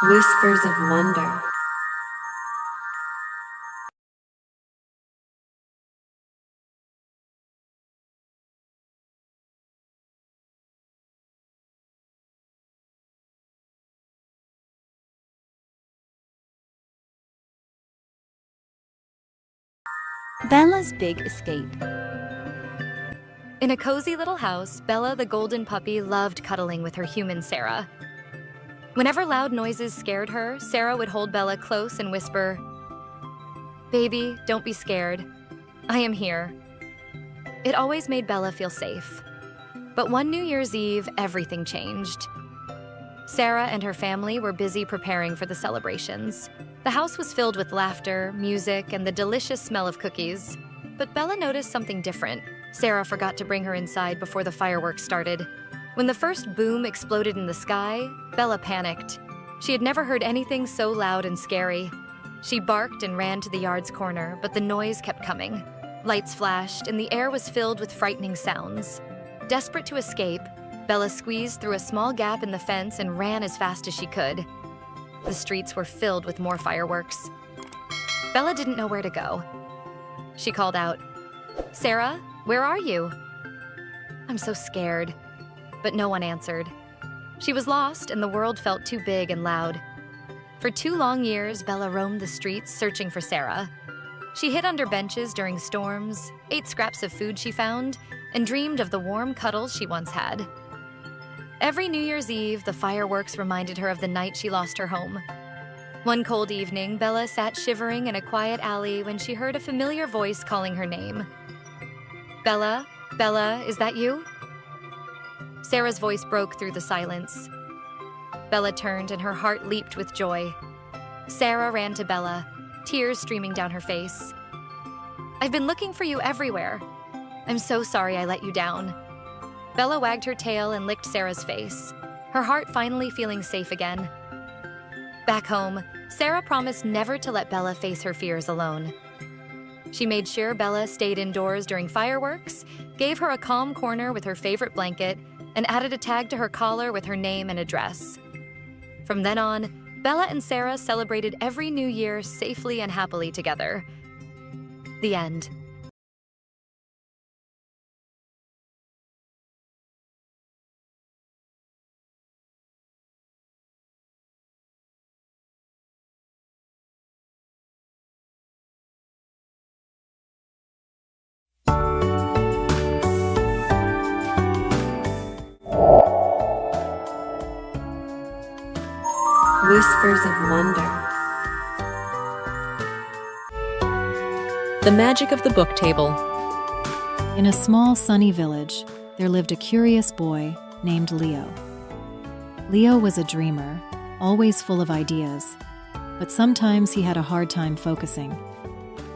Whispers of wonder. Bella's Big Escape. In a cozy little house, Bella the golden puppy loved cuddling with her human Sarah. Whenever loud noises scared her, Sarah would hold Bella close and whisper, "Baby, don't be scared. I am here." It always made Bella feel safe. But one New Year's Eve, everything changed. Sarah and her family were busy preparing for the celebrations. The house was filled with laughter, music, and the delicious smell of cookies. But Bella noticed something different. Sarah forgot to bring her inside before the fireworks started. When the first boom exploded in the sky, Bella panicked. She had never heard anything so loud and scary. She barked and ran to the yard's corner, but the noise kept coming. Lights flashed, and the air was filled with frightening sounds. Desperate to escape, Bella squeezed through a small gap in the fence and ran as fast as she could. The streets were filled with more fireworks. Bella didn't know where to go. She called out, "Sarah, where are you?" "I'm so scared." But no one answered. She was lost, and the world felt too big and loud. For 2 long years, Bella roamed the streets searching for Sarah. She hid under benches during storms, ate scraps of food she found, and dreamed of the warm cuddles she once had. Every New Year's Eve, the fireworks reminded her of the night she lost her home. One cold evening, Bella sat shivering in a quiet alley when she heard a familiar voice calling her name. "Bella, Bella, is that you?" Sarah's voice broke through the silence. Bella turned and her heart leaped with joy. Sarah ran to Bella, tears streaming down her face. "I've been looking for you everywhere. I'm so sorry I let you down." Bella wagged her tail and licked Sarah's face, her heart finally feeling safe again. Back home, Sarah promised never to let Bella face her fears alone. She made sure Bella stayed indoors during fireworks, gave her a calm corner with her favorite blanket, and added a tag to her collar with her name and address. From then on, Bella and Sarah celebrated every New Year safely and happily together. The end. Whispers of wonder. The magic of the book table. In a small, sunny village, there lived a curious boy named Leo. Leo was a dreamer, always full of ideas, but sometimes he had a hard time focusing.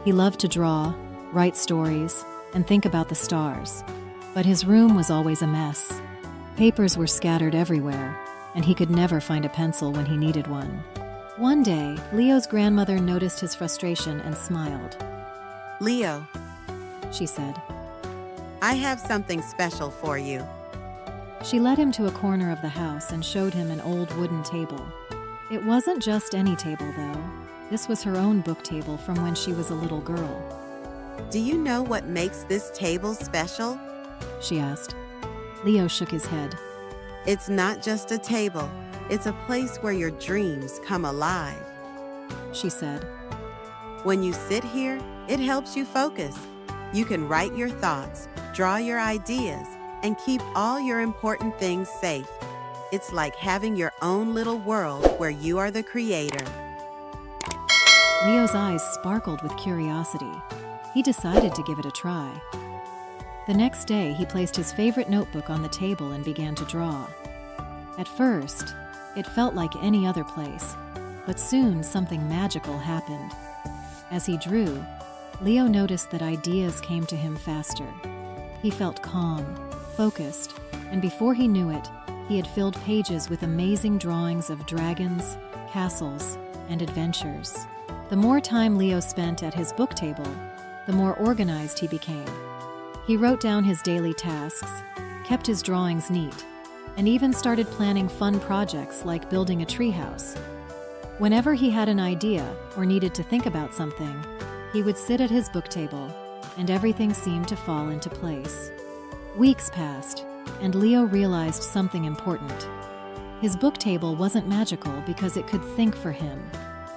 He loved to draw, write stories, and think about the stars, but his room was always a mess. Papers were scattered everywhere, and he could never find a pencil when he needed one. One day, Leo's grandmother noticed his frustration and smiled. "Leo," She said. "I have something special for you." She led him to a corner of the house and showed him an old wooden table. It wasn't just any table, though. This was her own book table from when she was a little girl. "Do you know what makes this table special?" She asked. Leo shook his head. "It's not just a table. It's a place where your dreams come alive." She said. "When you sit here, it helps you focus. You can write your thoughts, draw your ideas, and keep all your important things safe. It's like having your own little world where you are the creator." Leo's eyes sparkled with curiosity. He decided to give it a try. The next day, he placed his favorite notebook on the table and began to draw. At first, it felt like any other place, but soon something magical happened. As he drew, Leo noticed that ideas came to him faster. He felt calm, focused, and before he knew it, he had filled pages with amazing drawings of dragons, castles, and adventures. The more time Leo spent at his book table, the more organized he became. He wrote down his daily tasks, kept his drawings neat, and even started planning fun projects like building a treehouse. Whenever he had an idea or needed to think about something, he would sit at his book table, and everything seemed to fall into place. Weeks passed, and Leo realized something important. His book table wasn't magical because it could think for him.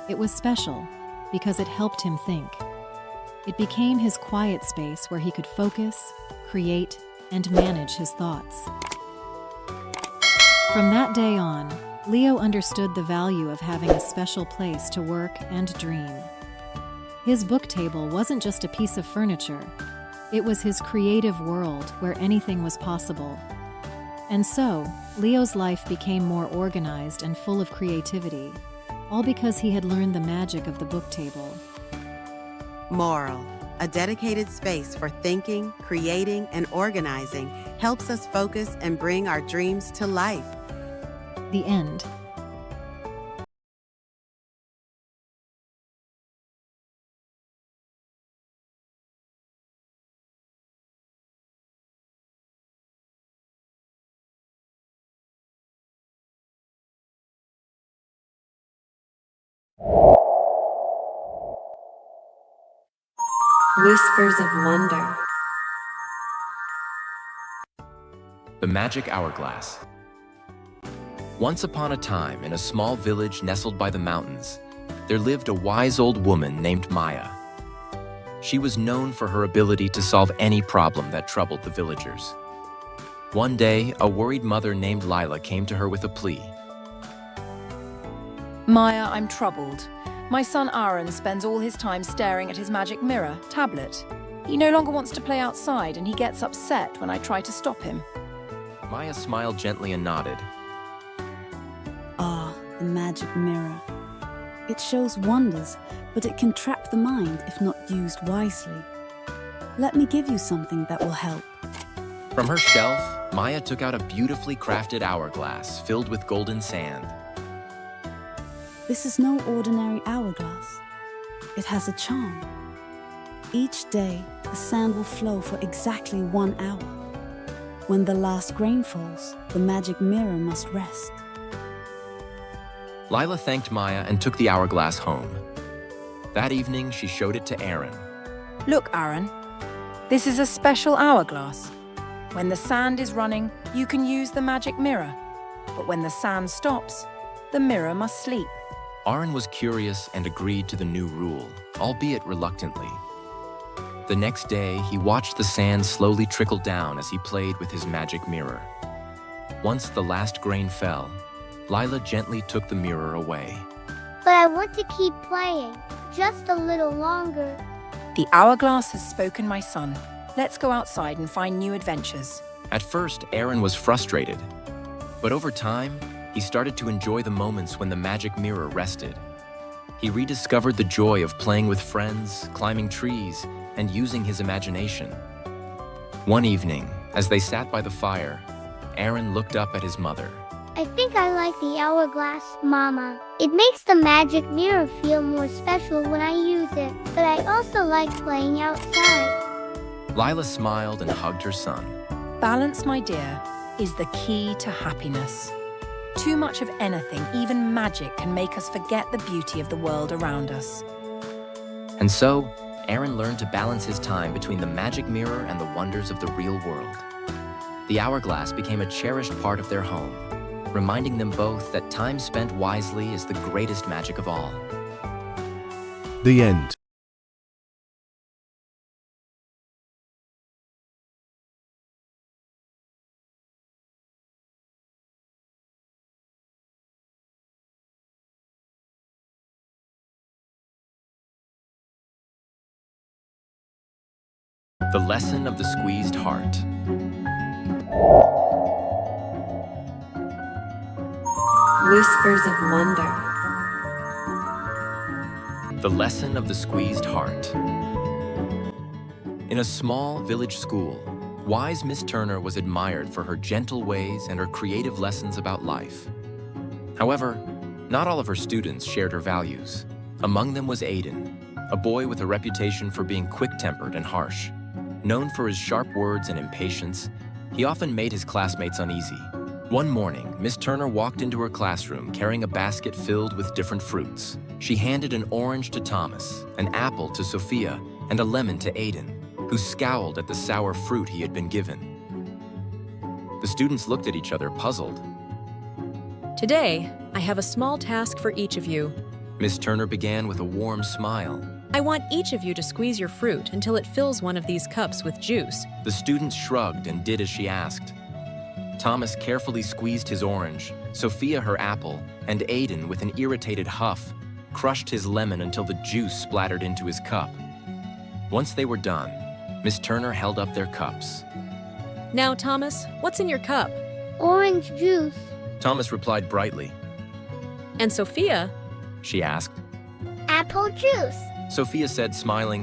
It was special because it helped him think. It became his quiet space where he could focus, create, and manage his thoughts. From that day on, Leo understood the value of having a special place to work and dream. His book table wasn't just a piece of furniture. It was his creative world where anything was possible. And so, Leo's life became more organized and full of creativity, all because he had learned the magic of the book table. Moral: a dedicated space for thinking, creating, and organizing helps us focus and bring our dreams to life. The end. Whispers of wonder. The Magic Hourglass. Once upon a time, in a small village nestled by the mountains, there lived a wise old woman named Maya. She was known for her ability to solve any problem that troubled the villagers. One day, a worried mother named Lila came to her with a plea. Maya, I'm troubled. My son Aaron spends all his time staring at his magic mirror, tablet. He no longer wants to play outside and he gets upset when I try to stop him. Maya smiled gently and nodded. Ah, the magic mirror. It shows wonders, but it can trap the mind if not used wisely. Let me give you something that will help. From her shelf, Maya took out a beautifully crafted hourglass filled with golden sand. This is no ordinary hourglass. It has a charm. Each day, the sand will flow for exactly 1 hour. When the last grain falls, the magic mirror must rest. Lila thanked Maya and took the hourglass home. That evening, she showed it to Aaron. Look, Aaron. This is a special hourglass. When the sand is running, you can use the magic mirror. But when the sand stops, the mirror must sleep. Aaron was curious and agreed to the new rule, albeit reluctantly. The next day, he watched the sand slowly trickle down as he played with his magic mirror. Once the last grain fell, Lila gently took the mirror away. But I want to keep playing, just a little longer. The hourglass has spoken, my son. Let's go outside and find new adventures. At first, Aaron was frustrated. But over time, he started to enjoy the moments when the magic mirror rested. He rediscovered the joy of playing with friends, climbing trees, and using his imagination. One evening, as they sat by the fire, Aaron looked up at his mother. I think I like the hourglass, Mama. It makes the magic mirror feel more special when I use it, but I also like playing outside. Lila smiled and hugged her son. Balance, my dear, is the key to happiness. Too much of anything, even magic, can make us forget the beauty of the world around us. And so, Aaron learned to balance his time between the magic mirror and the wonders of the real world. The hourglass became a cherished part of their home, reminding them both that time spent wisely is the greatest magic of all. The end. The Lesson of the Squeezed Heart. Whispers of wonder. The Lesson of the Squeezed Heart. In a small village school, wise Miss Turner was admired for her gentle ways and her creative lessons about life. However, not all of her students shared her values. Among them was Aiden, a boy with a reputation for being quick-tempered and harsh. Known for his sharp words and impatience, he often made his classmates uneasy. One morning, Miss Turner walked into her classroom carrying a basket filled with different fruits. She handed an orange to Thomas, an apple to Sophia, and a lemon to Aiden, who scowled at the sour fruit he had been given. The students looked at each other, puzzled. Today, I have a small task for each of you. Miss Turner began with a warm smile. I want each of you to squeeze your fruit until it fills one of these cups with juice. The students shrugged and did as she asked. Thomas carefully squeezed his orange, Sophia her apple, and Aiden, with an irritated huff, crushed his lemon until the juice splattered into his cup. Once they were done, Miss Turner held up their cups. Now, Thomas, what's in your cup? Orange juice. Thomas replied brightly. And Sophia? She asked. Apple juice. Sophia said, smiling.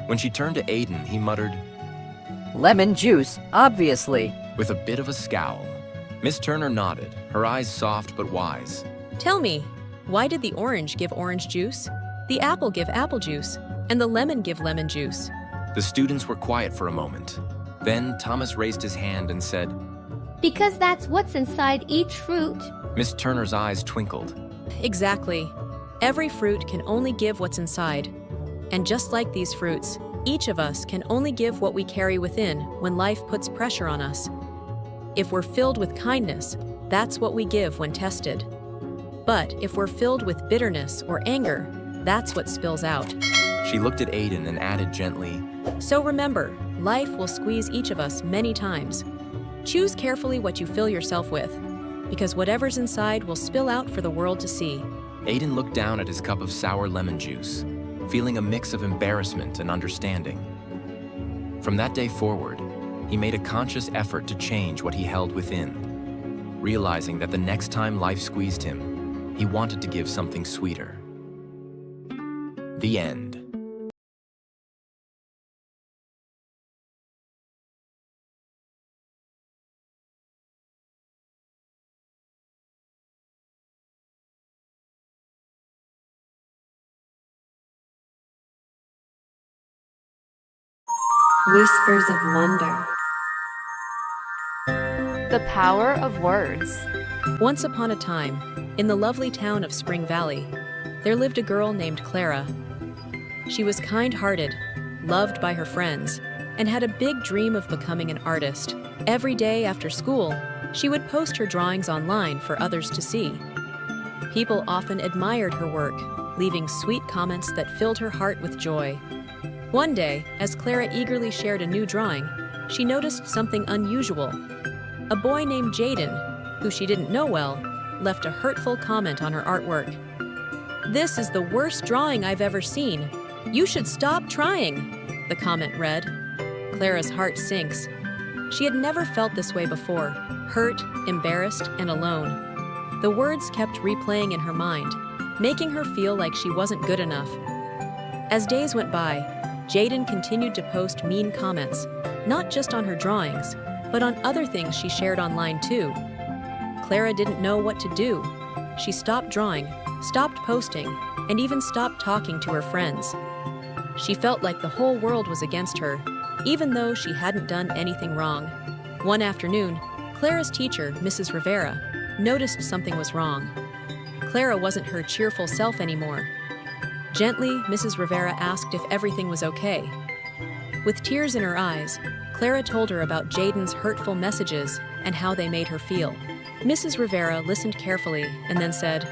When she turned to Aiden, he muttered, Lemon juice, obviously. with a bit of a scowl. Miss Turner nodded, her eyes soft but wise. Tell me, why did the orange give orange juice, the apple give apple juice, and the lemon give lemon juice? The students were quiet for a moment. Then Thomas raised his hand and said, Because that's what's inside each fruit. Miss Turner's eyes twinkled. Exactly. Every fruit can only give what's inside. And just like these fruits, each of us can only give what we carry within when life puts pressure on us. If we're filled with kindness, that's what we give when tested. But if we're filled with bitterness or anger, that's what spills out. She looked at Aiden and added gently, So remember, life will squeeze each of us many times. Choose carefully what you fill yourself with, because whatever's inside will spill out for the world to see. Aiden looked down at his cup of sour lemon juice, feeling a mix of embarrassment and understanding. From that day forward, he made a conscious effort to change what he held within, realizing that the next time life squeezed him, he wanted to give something sweeter. The end. Whispers of wonder. The power of words. Once upon a time, in the lovely town of Spring Valley, there lived a girl named Clara. She was kind-hearted, loved by her friends, and had a big dream of becoming an artist. Every day after school, she would post her drawings online for others to see. People often admired her work, leaving sweet comments that filled her heart with joy. One day, as Clara eagerly shared a new drawing, she noticed something unusual. A boy named Jaden, who she didn't know well, left a hurtful comment on her artwork. "This is the worst drawing I've ever seen. You should stop trying," the comment read. Clara's heart sinks. She had never felt this way before, hurt, embarrassed, and alone. The words kept replaying in her mind, making her feel like she wasn't good enough. As days went by, Jaden continued to post mean comments, not just on her drawings, but on other things she shared online too. Clara didn't know what to do. She stopped drawing, stopped posting, and even stopped talking to her friends. She felt like the whole world was against her, even though she hadn't done anything wrong. One afternoon, Clara's teacher, Mrs. Rivera, noticed something was wrong. Clara wasn't her cheerful self anymore. Gently, Mrs. Rivera asked if everything was okay. With tears in her eyes, Clara told her about Jaden's hurtful messages and how they made her feel. Mrs. Rivera listened carefully and then said,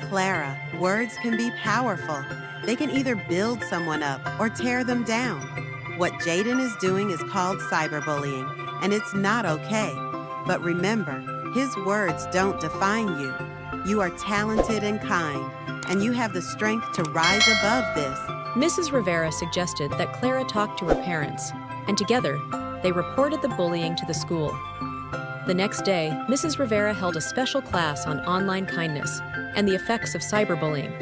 Clara, words can be powerful. They can either build someone up or tear them down. What Jaden is doing is called cyberbullying, and it's not okay. But remember, his words don't define you. You are talented and kind, and you have the strength to rise above this. Mrs. Rivera suggested that Clara talk to her parents, and together, they reported the bullying to the school. The next day, Mrs. Rivera held a special class on online kindness and the effects of cyberbullying.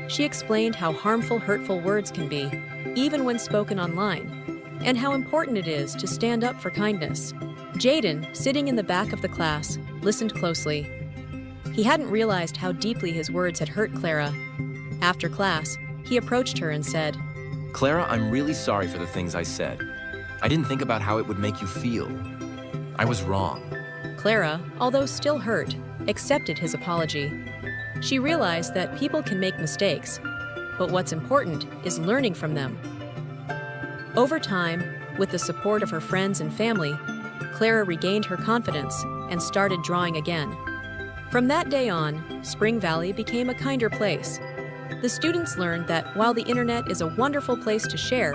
She explained how harmful, hurtful words can be, even when spoken online, and how important it is to stand up for kindness. Jaden, sitting in the back of the class, listened closely. He hadn't realized how deeply his words had hurt Clara. After class, he approached her and said, Clara, I'm really sorry for the things I said. I didn't think about how it would make you feel. I was wrong. Clara, although still hurt, accepted his apology. She realized that people can make mistakes, but what's important is learning from them. Over time, with the support of her friends and family, Clara regained her confidence and started drawing again. From that day on, Spring Valley became a kinder place. The students learned that while the internet is a wonderful place to share,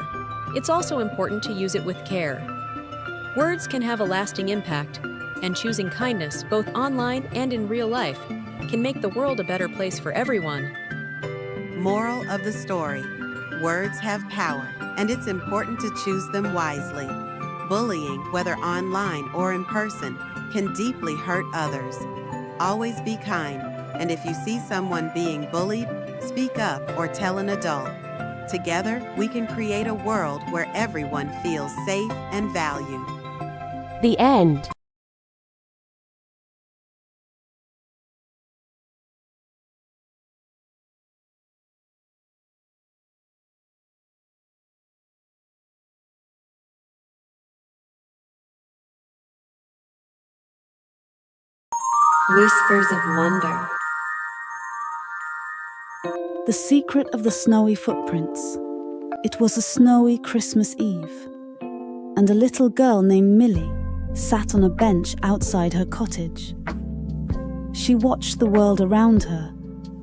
it's also important to use it with care. Words can have a lasting impact, and choosing kindness both online and in real life can make the world a better place for everyone. Moral of the story: words have power, and it's important to choose them wisely. Bullying, whether online or in person, can deeply hurt others. Always be kind, and if you see someone being bullied, speak up or tell an adult. Together, we can create a world where everyone feels safe and valued. The end. Whispers of Wonder. The secret of the snowy footprints. It was a snowy Christmas Eve, and a little girl named Millie sat on a bench outside her cottage. She watched the world around her,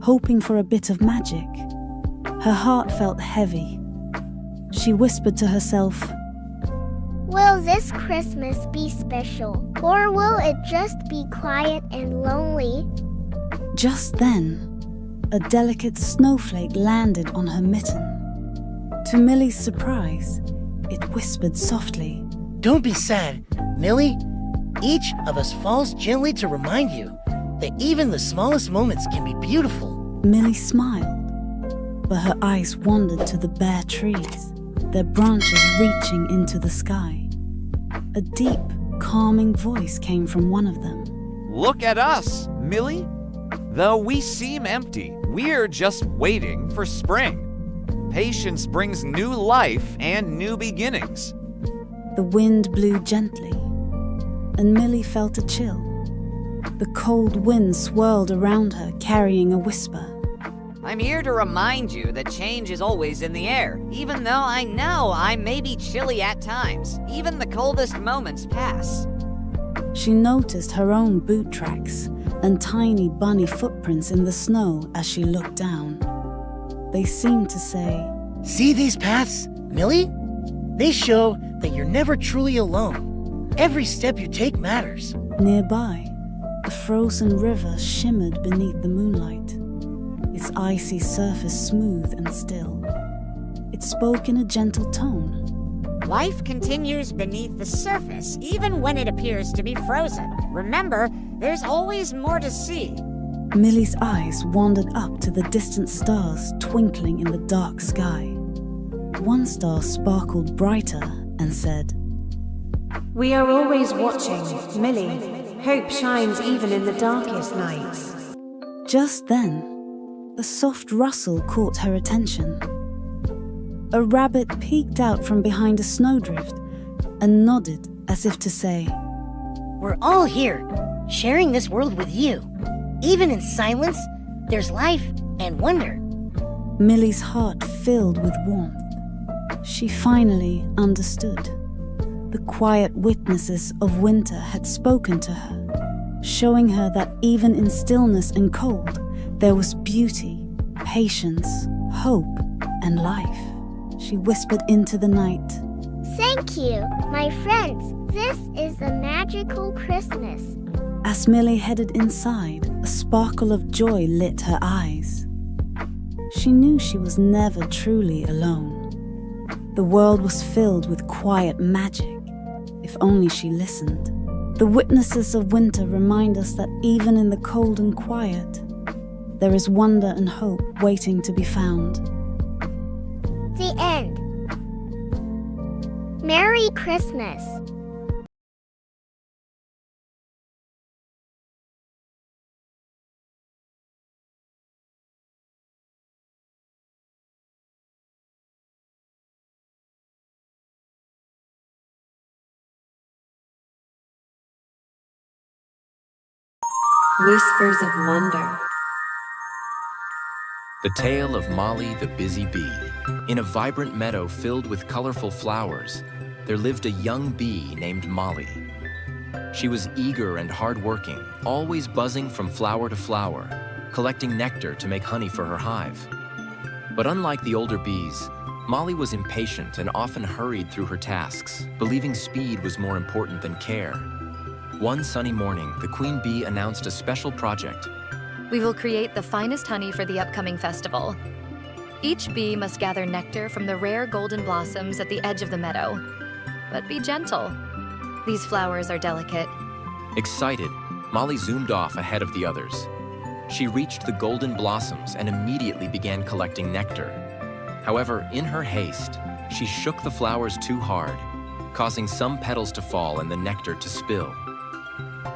hoping for a bit of magic. Her heart felt heavy. She whispered to herself, Will this Christmas be special, or will it just be quiet and lonely? Just then, a delicate snowflake landed on her mitten. To Millie's surprise, it whispered softly, Don't be sad, Millie. Each of us falls gently to remind you that even the smallest moments can be beautiful. Millie smiled, but her eyes wandered to the bare trees, their branches reaching into the sky. A deep, calming voice came from one of them. Look at us, Millie. Though we seem empty, we're just waiting for spring. Patience brings new life and new beginnings. The wind blew gently, and Millie felt a chill. The cold wind swirled around her, carrying a whisper. I'm here to remind you that change is always in the air, even though I know I may be chilly at times. Even the coldest moments pass. She noticed her own boot tracks and tiny bunny footprints in the snow as she looked down. They seemed to say, See these paths, Millie? They show that you're never truly alone. Every step you take matters. Nearby, the frozen river shimmered beneath the moonlight, its icy surface smooth and still. It spoke in a gentle tone. Life continues beneath the surface, even when it appears to be frozen. Remember, there's always more to see. Millie's eyes wandered up to the distant stars twinkling in the dark sky. One star sparkled brighter and said, We are always watching, Millie. Hope shines even in the darkest nights. Just then, a soft rustle caught her attention. A rabbit peeked out from behind a snowdrift and nodded as if to say, We're all here, sharing this world with you. Even in silence, there's life and wonder. Millie's heart filled with warmth. She finally understood. The quiet witnesses of winter had spoken to her, showing her that even in stillness and cold, there was beauty, patience, hope, and life. She whispered into the night, Thank you, my friends. This is a magical Christmas. As Millie headed inside, a sparkle of joy lit her eyes. She knew she was never truly alone. The world was filled with quiet magic, if only she listened. The witnesses of winter remind us that even in the cold and quiet, there is wonder and hope waiting to be found. The end. Merry Christmas. Whispers of wonder. The tale of Molly the busy bee. In a vibrant meadow filled with colorful flowers, there lived a young bee named Molly. She was eager and hardworking, always buzzing from flower to flower, collecting nectar to make honey for her hive. But unlike the older bees, Molly was impatient and often hurried through her tasks, believing speed was more important than care. One sunny morning, the queen bee announced a special project. We will create the finest honey for the upcoming festival. Each bee must gather nectar from the rare golden blossoms at the edge of the meadow. But be gentle. These flowers are delicate. Excited, Molly zoomed off ahead of the others. She reached the golden blossoms and immediately began collecting nectar. However, in her haste, she shook the flowers too hard, causing some petals to fall and the nectar to spill.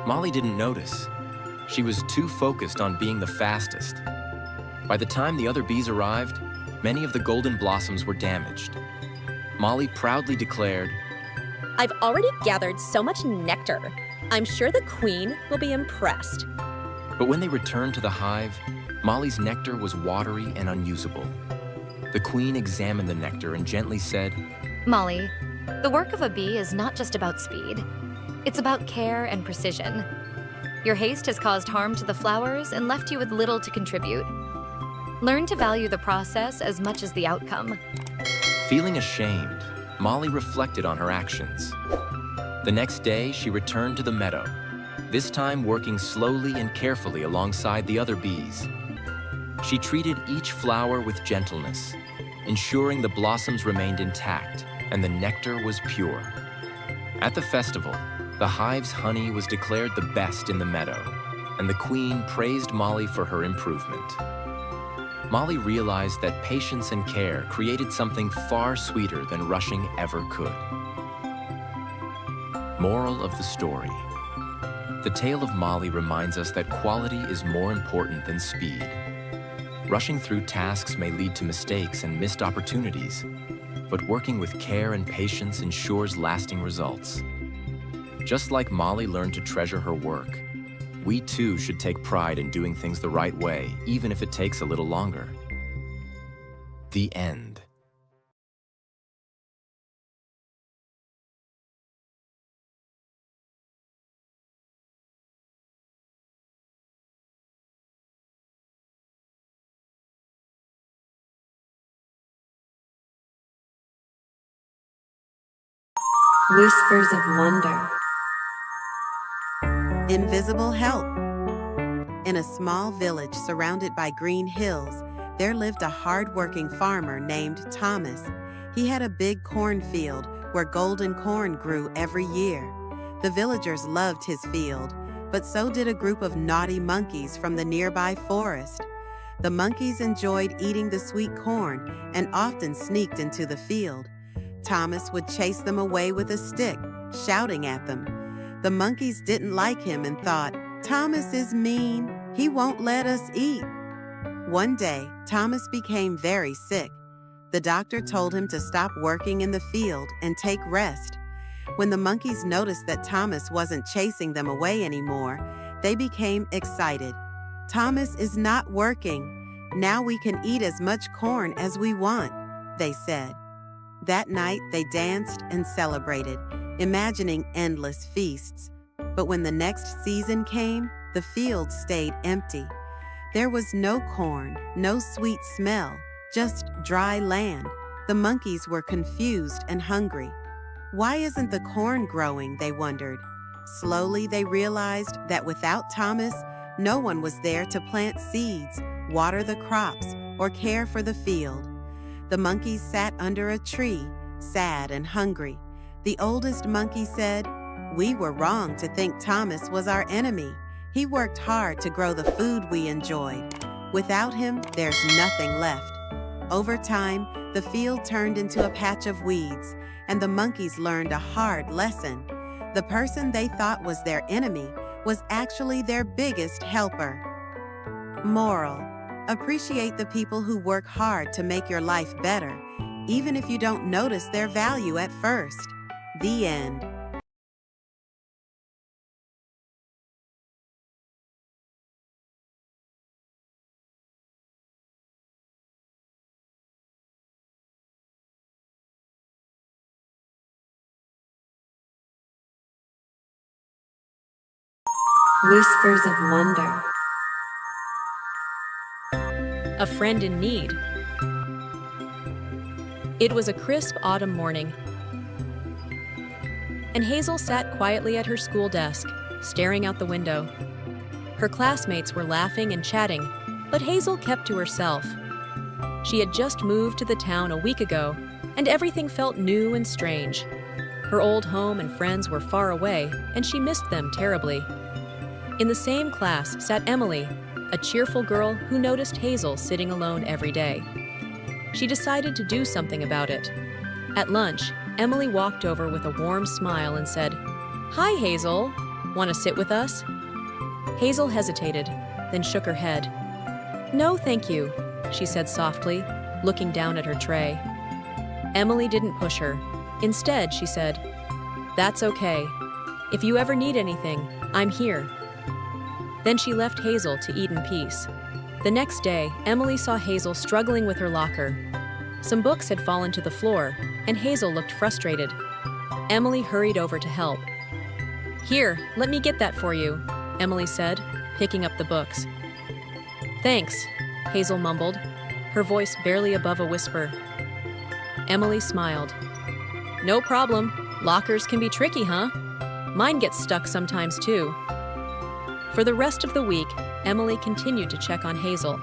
Molly didn't notice. She was too focused on being the fastest. By the time the other bees arrived, many of the golden blossoms were damaged. Molly proudly declared, I've already gathered so much nectar. I'm sure the queen will be impressed. But when they returned to the hive, Molly's nectar was watery and unusable. The queen examined the nectar and gently said, Molly, the work of a bee is not just about speed. It's about care and precision. Your haste has caused harm to the flowers and left you with little to contribute. Learn to value the process as much as the outcome. Feeling ashamed, Molly reflected on her actions. The next day, she returned to the meadow, this time working slowly and carefully alongside the other bees. She treated each flower with gentleness, ensuring the blossoms remained intact and the nectar was pure. At the festival, the hive's honey was declared the best in the meadow, and the queen praised Molly for her improvement. Molly realized that patience and care created something far sweeter than rushing ever could. Moral of the story. The tale of Molly reminds us that quality is more important than speed. Rushing through tasks may lead to mistakes and missed opportunities, but working with care and patience ensures lasting results. Just like Molly learned to treasure her work, we too should take pride in doing things the right way, even if it takes a little longer. The end. Whispers of wonder. Invisible help. In a small village surrounded by green hills, there lived a hard-working farmer named Thomas. He had a big cornfield where golden corn grew every year. The villagers loved his field, but so did a group of naughty monkeys from the nearby forest. The monkeys enjoyed eating the sweet corn and often sneaked into the field. Thomas would chase them away with a stick, shouting at them. The monkeys didn't like him and thought, Thomas is mean. He won't let us eat. One day, Thomas became very sick. The doctor told him to stop working in the field and take rest. When the monkeys noticed that Thomas wasn't chasing them away anymore, they became excited. Thomas is not working. Now we can eat as much corn as we want, they said. That night, they danced and celebrated, imagining endless feasts. But when the next season came, the field stayed empty. There was no corn, no sweet smell, just dry land. The monkeys were confused and hungry. Why isn't the corn growing, they wondered. Slowly, they realized that without Thomas, no one was there to plant seeds, water the crops, or care for the field. The monkeys sat under a tree, sad and hungry. The oldest monkey said, "We were wrong to think Thomas was our enemy. He worked hard to grow the food we enjoyed. Without him, there's nothing left." Over time, the field turned into a patch of weeds, and the monkeys learned a hard lesson. The person they thought was their enemy was actually their biggest helper. Moral: appreciate the people who work hard to make your life better, even if you don't notice their value at first. The end. Whispers of wonder. A friend in need. It was a crisp autumn morning, and Hazel sat quietly at her school desk, staring out the window. Her classmates were laughing and chatting, but Hazel kept to herself. She had just moved to the town a week ago, and everything felt new and strange. Her old home and friends were far away, and she missed them terribly. In the same class sat Emily, a cheerful girl who noticed Hazel sitting alone every day. She decided to do something about it. At lunch, Emily walked over with a warm smile and said, "Hi, Hazel. Want to sit with us?" Hazel hesitated, then shook her head. "No, thank you," she said softly, looking down at her tray. Emily didn't push her. Instead, she said, "That's okay. If you ever need anything, I'm here." Then she left Hazel to eat in peace. The next day, Emily saw Hazel struggling with her locker. Some books had fallen to the floor, and Hazel looked frustrated. Emily hurried over to help. "Here, let me get that for you," Emily said, picking up the books. "Thanks," Hazel mumbled, her voice barely above a whisper. Emily smiled. "No problem. Lockers can be tricky, huh? Mine gets stuck sometimes too." For the rest of the week, Emily continued to check on Hazel.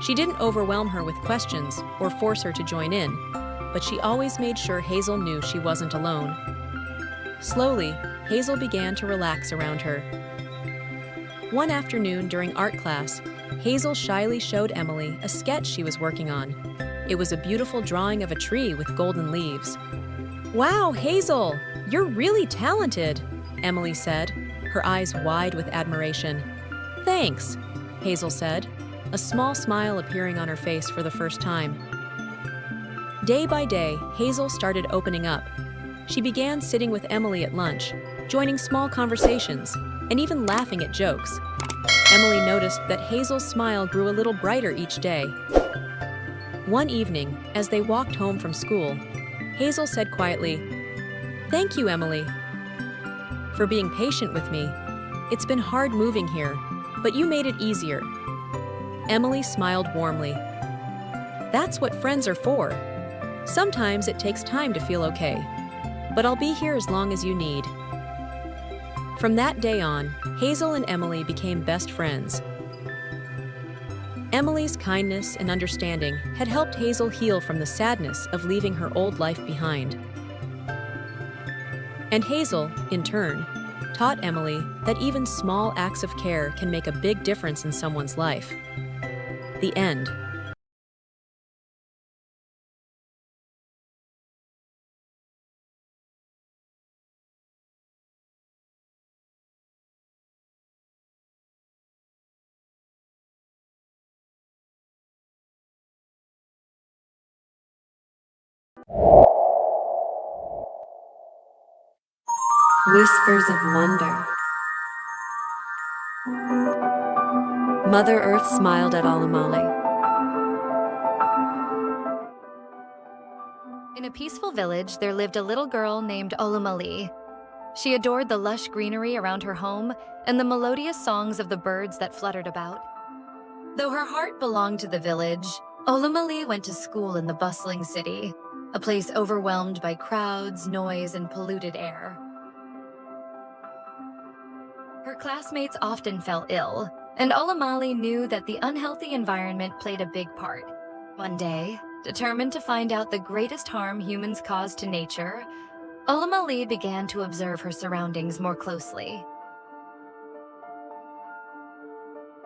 She didn't overwhelm her with questions or force her to join in, but she always made sure Hazel knew she wasn't alone. Slowly, Hazel began to relax around her. One afternoon during art class, Hazel shyly showed Emily a sketch she was working on. It was a beautiful drawing of a tree with golden leaves. "Wow, Hazel, you're really talented," Emily said, her eyes wide with admiration. "Thanks," Hazel said, a small smile appearing on her face for the first time. Day by day, Hazel started opening up. She began sitting with Emily at lunch, joining small conversations, and even laughing at jokes. Emily noticed that Hazel's smile grew a little brighter each day. One evening, as they walked home from school, Hazel said quietly, "Thank you, Emily, for being patient with me. It's been hard moving here, but you made it easier." Emily smiled warmly. "That's what friends are for. Sometimes it takes time to feel okay, but I'll be here as long as you need." From that day on, Hazel and Emily became best friends. Emily's kindness and understanding had helped Hazel heal from the sadness of leaving her old life behind. And Hazel, in turn, taught Emily that even small acts of care can make a big difference in someone's life. The end. Whispers of wonder. Mother Earth smiled at Alamali. In a peaceful village, there lived a little girl named Olumali. She adored the lush greenery around her home and the melodious songs of the birds that fluttered about. Though her heart belonged to the village, Olumali went to school in the bustling city, a place overwhelmed by crowds, noise, and polluted air. Her classmates often fell ill, and Olumali knew that the unhealthy environment played a big part. One day, determined to find out the greatest harm humans cause to nature, Olumali began to observe her surroundings more closely.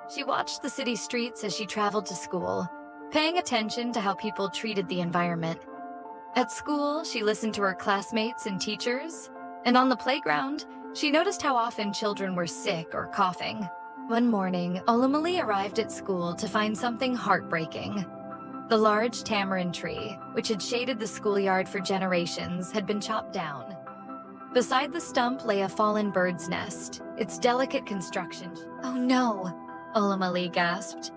She watched the city streets as she traveled to school, paying attention to how people treated the environment. At school, she listened to her classmates and teachers, and on the playground, she noticed how often children were sick or coughing. One morning, Olumali arrived at school to find something heartbreaking. The large tamarind tree, which had shaded the schoolyard for generations, had been chopped down. Beside the stump lay a fallen bird's nest, its delicate construction. "Oh no," Olumali gasped.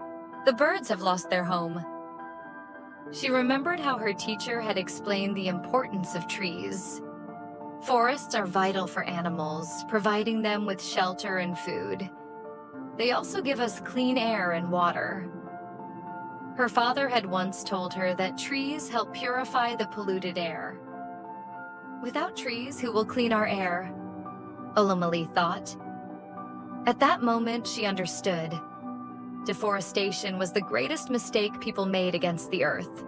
"The birds have lost their home." She remembered how her teacher had explained the importance of trees. Forests are vital for animals, providing them with shelter and food. They also give us clean air and water. Her father had once told her that trees help purify the polluted air. Without trees, who will clean our air? Olumale thought. At that moment, she understood. Deforestation was the greatest mistake people made against the earth.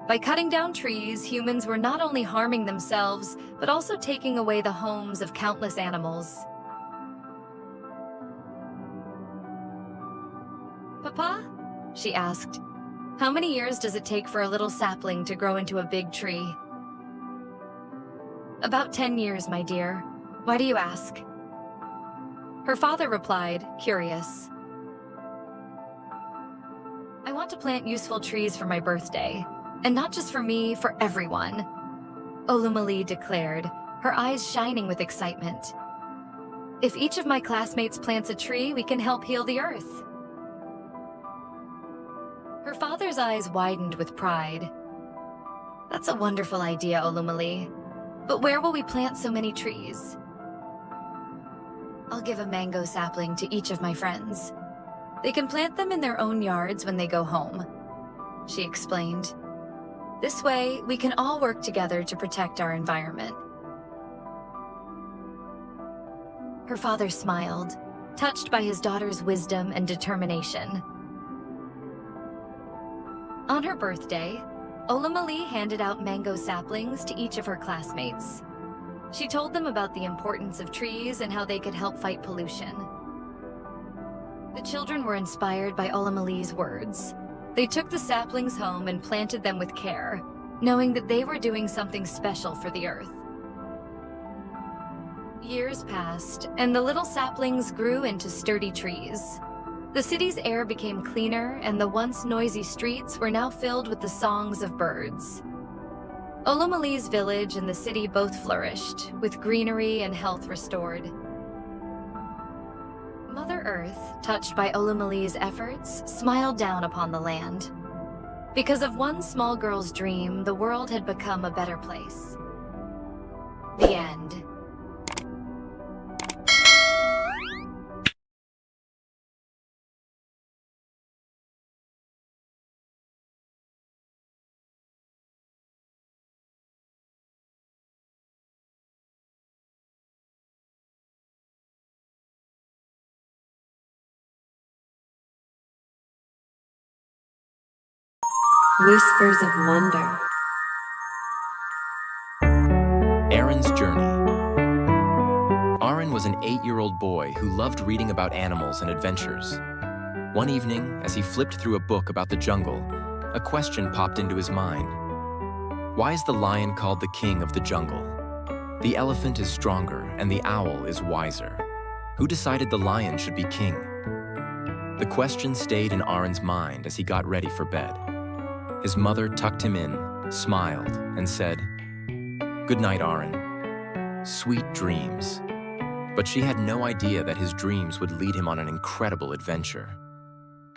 By cutting down trees, humans were not only harming themselves, but also taking away the homes of countless animals. Papa? She asked. How many years does it take for a little sapling to grow into a big tree? About 10 years, my dear. Why do you ask? Her father replied, curious. I want to plant useful trees for my birthday. And not just for me, for everyone. Olumale declared, her eyes shining with excitement. If each of my classmates plants a tree, we can help heal the earth. Her father's eyes widened with pride. That's a wonderful idea, Olumale. But where will we plant so many trees? I'll give a mango sapling to each of my friends. They can plant them in their own yards when they go home, she explained. This way, we can all work together to protect our environment. Her father smiled, touched by his daughter's wisdom and determination. On her birthday, Olumale handed out mango saplings to each of her classmates. She told them about the importance of trees and how they could help fight pollution. The children were inspired by Olumale's words. They took the saplings home and planted them with care, knowing that they were doing something special for the earth. Years passed, and the little saplings grew into sturdy trees. The city's air became cleaner, and the once noisy streets were now filled with the songs of birds. Olumale's village and the city both flourished, with greenery and health restored. Mother Earth, touched by Olumale's efforts, smiled down upon the land. Because of one small girl's dream, the world had become a better place. The end. Whispers of Wonder. Aaron's Journey. Aaron was an 8-year-old boy who loved reading about animals and adventures. One evening, as he flipped through a book about the jungle, a question popped into his mind. Why is the lion called the king of the jungle? The elephant is stronger and the owl is wiser. Who decided the lion should be king? The question stayed in Aaron's mind as he got ready for bed. His mother tucked him in, smiled, and said, "Good night, Aaron. Sweet dreams." But she had no idea that his dreams would lead him on an incredible adventure.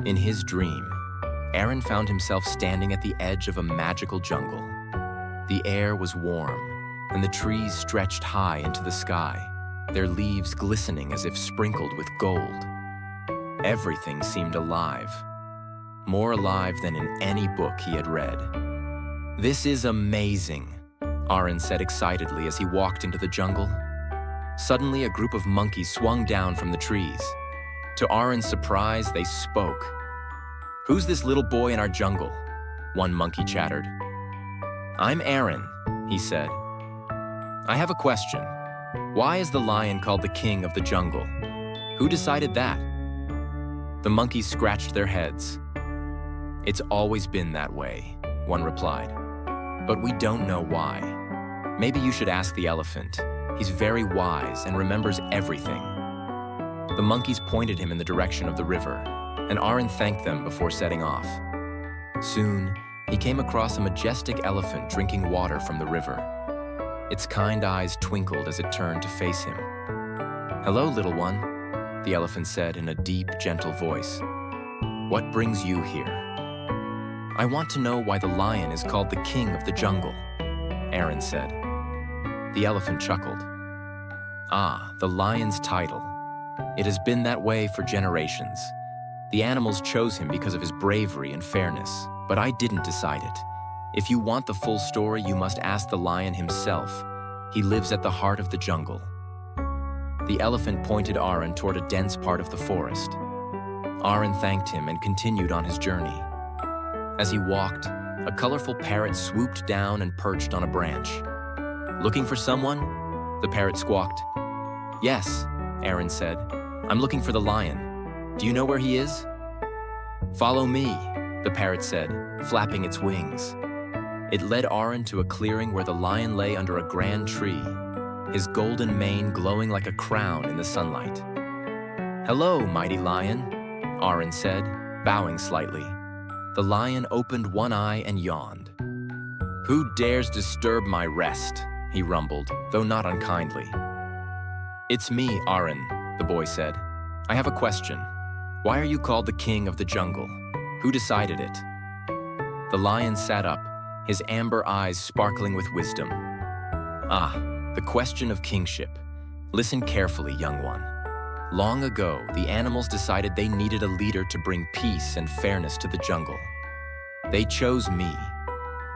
In his dream, Aaron found himself standing at the edge of a magical jungle. The air was warm, and the trees stretched high into the sky, their leaves glistening as if sprinkled with gold. Everything seemed alive. More alive than in any book he had read. "This is amazing," Aaron said excitedly as he walked into the jungle. Suddenly, a group of monkeys swung down from the trees. To Aaron's surprise, they spoke. "Who's this little boy in our jungle?" one monkey chattered. "I'm Aaron," he said. "I have a question. Why is the lion called the king of the jungle? Who decided that?" The monkeys scratched their heads. "It's always been that way," one replied. "But we don't know why. Maybe you should ask the elephant. He's very wise and remembers everything." The monkeys pointed him in the direction of the river, and Aaron thanked them before setting off. Soon, he came across a majestic elephant drinking water from the river. Its kind eyes twinkled as it turned to face him. "Hello, little one," the elephant said in a deep, gentle voice. "What brings you here?" "I want to know why the lion is called the king of the jungle," Aaron said. The elephant chuckled. Ah, the lion's title. It has been that way for generations. The animals chose him because of his bravery and fairness, but I didn't decide it. If you want the full story, you must ask the lion himself. He lives at the heart of the jungle. The elephant pointed Aaron toward a dense part of the forest. Aaron thanked him and continued on his journey. As he walked, a colorful parrot swooped down and perched on a branch. "Looking for someone?" the parrot squawked. "Yes," Aaron said. "I'm looking for the lion. Do you know where he is?" "Follow me," the parrot said, flapping its wings. It led Aaron to a clearing where the lion lay under a grand tree, his golden mane glowing like a crown in the sunlight. "Hello, mighty lion," Aaron said, bowing slightly. The lion opened one eye and yawned. "Who dares disturb my rest?" he rumbled, though not unkindly. "It's me, Aaron," the boy said. "I have a question. Why are you called the king of the jungle? Who decided it?" The lion sat up, his amber eyes sparkling with wisdom. "Ah, the question of kingship. Listen carefully, young one. Long ago, the animals decided they needed a leader to bring peace and fairness to the jungle. They chose me,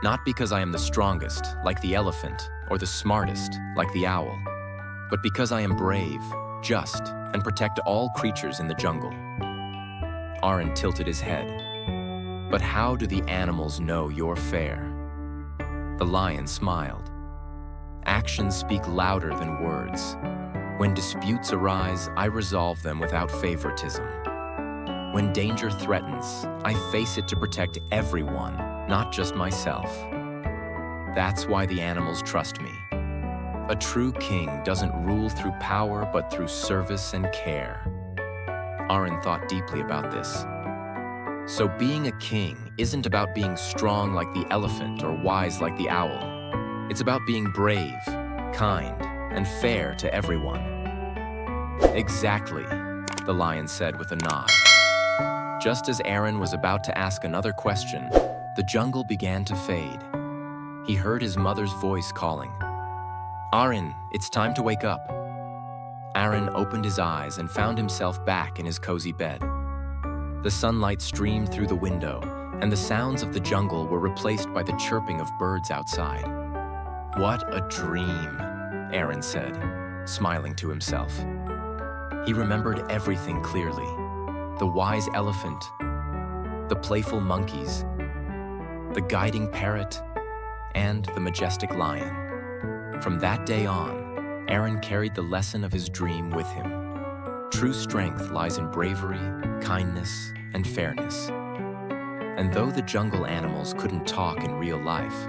not because I am the strongest, like the elephant, or the smartest, like the owl, but because I am brave, just, and protect all creatures in the jungle." Aaron tilted his head. "But how do the animals know you're fair?" The lion smiled. "Actions speak louder than words. When disputes arise, I resolve them without favoritism. When danger threatens, I face it to protect everyone, not just myself. That's why the animals trust me. A true king doesn't rule through power, but through service and care." Aaron thought deeply about this. So being a king isn't about being strong like the elephant or wise like the owl. It's about being brave, kind, and fair to everyone. "Exactly," the lion said with a nod. Just as Aaron was about to ask another question, the jungle began to fade. He heard his mother's voice calling, "Aaron, it's time to wake up." Aaron opened his eyes and found himself back in his cozy bed. The sunlight streamed through the window, and the sounds of the jungle were replaced by the chirping of birds outside. "What a dream," Aaron said, smiling to himself. He remembered everything clearly: the wise elephant, the playful monkeys, the guiding parrot, and the majestic lion. From that day on, Aaron carried the lesson of his dream with him. True strength lies in bravery, kindness, and fairness. And though the jungle animals couldn't talk in real life,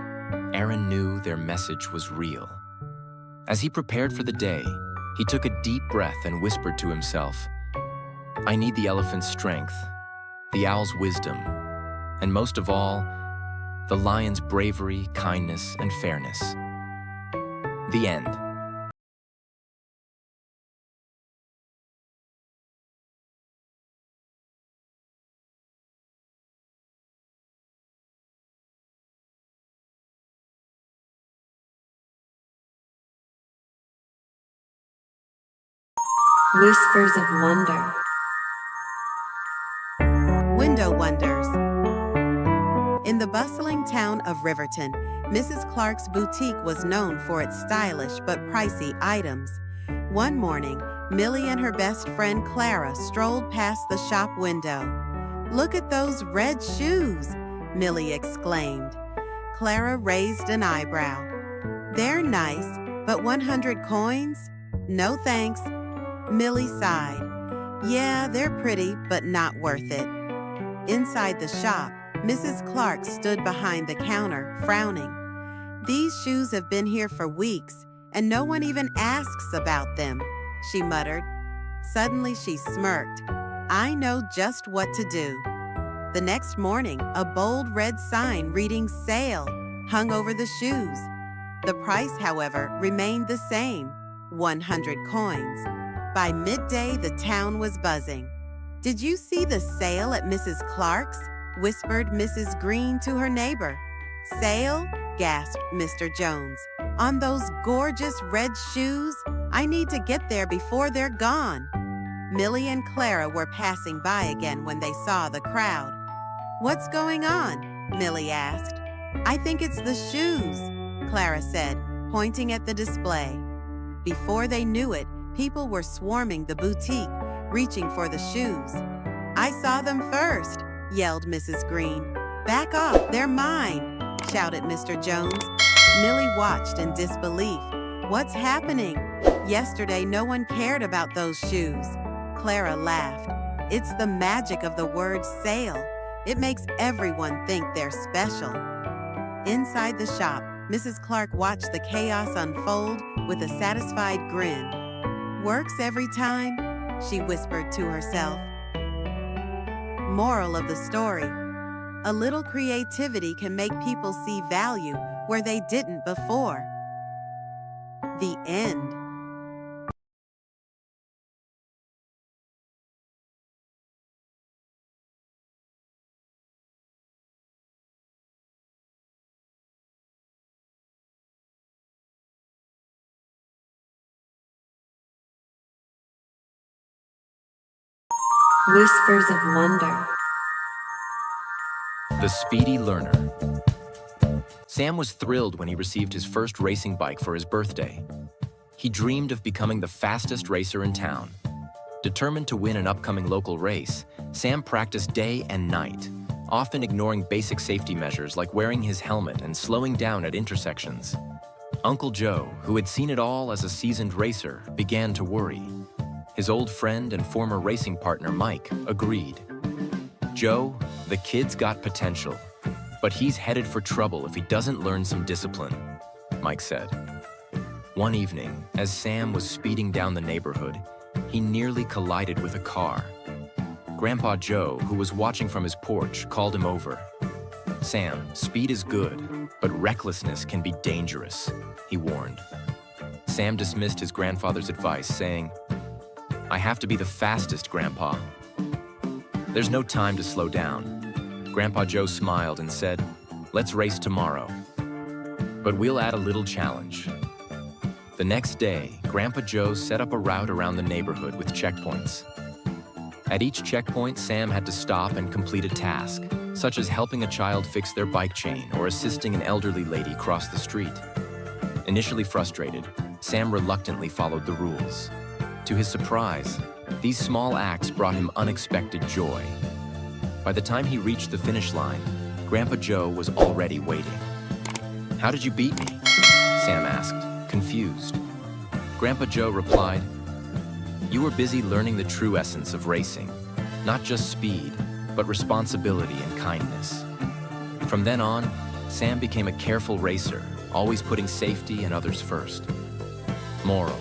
Aaron knew their message was real. As he prepared for the day, he took a deep breath and whispered to himself, "I need the elephant's strength, the owl's wisdom, and most of all, the lion's bravery, kindness, and fairness." The end. Whispers of Wonder. Window Wonders. In the bustling town of Riverton, Mrs. Clark's boutique was known for its stylish but pricey items. One morning, Millie and her best friend Clara strolled past the shop window. "Look at those red shoes," Millie exclaimed. Clara raised an eyebrow. "They're nice, but 100 coins? No thanks." Millie sighed. "Yeah, they're pretty, but not worth it." Inside the shop, Mrs. Clark stood behind the counter, frowning. "These shoes have been here for weeks, and no one even asks about them," she muttered. Suddenly she smirked. "I know just what to do." The next morning, a bold red sign reading "Sale" hung over the shoes. The price, however, remained the same, 100 coins. By midday, the town was buzzing. "Did you see the sale at Mrs. Clark's?" whispered Mrs. Green to her neighbor. "Sale?" gasped Mr. Jones. On those gorgeous red shoes? I need to get there before they're gone. Millie and Clara were passing by again when they saw the crowd. What's going on? Millie asked. I think it's the shoes, Clara said, pointing at the display. Before they knew it, people were swarming the boutique, reaching for the shoes. I saw them first, yelled Mrs. Green. Back off, they're mine, shouted Mr. Jones. Millie watched in disbelief. What's happening? Yesterday, no one cared about those shoes. Clara laughed. It's the magic of the word sale. It makes everyone think they're special. Inside the shop, Mrs. Clark watched the chaos unfold with a satisfied grin. Works every time, she whispered to herself. Moral of the story: a little creativity can make people see value where they didn't before. The end. Whispers of Wonder. The Speedy Learner. Sam was thrilled when he received his first racing bike for his birthday. He dreamed of becoming the fastest racer in town. Determined to win an upcoming local race, Sam practiced day and night, often ignoring basic safety measures like wearing his helmet and slowing down at intersections. Uncle Joe, who had seen it all as a seasoned racer, began to worry. His old friend and former racing partner, Mike, agreed. Joe, the kid's got potential, but he's headed for trouble if he doesn't learn some discipline, Mike said. One evening, as Sam was speeding down the neighborhood, he nearly collided with a car. Grandpa Joe, who was watching from his porch, called him over. Sam, speed is good, but recklessness can be dangerous, he warned. Sam dismissed his grandfather's advice, saying, I have to be the fastest, Grandpa. There's no time to slow down. Grandpa Joe smiled and said, let's race tomorrow. But we'll add a little challenge. The next day, Grandpa Joe set up a route around the neighborhood with checkpoints. At each checkpoint, Sam had to stop and complete a task, such as helping a child fix their bike chain or assisting an elderly lady cross the street. Initially frustrated, Sam reluctantly followed the rules. To his surprise, these small acts brought him unexpected joy. By the time he reached the finish line, Grandpa Joe was already waiting. How did you beat me? Sam asked, confused. Grandpa Joe replied, you were busy learning the true essence of racing, not just speed, but responsibility and kindness. From then on, Sam became a careful racer, always putting safety and others first. Moral: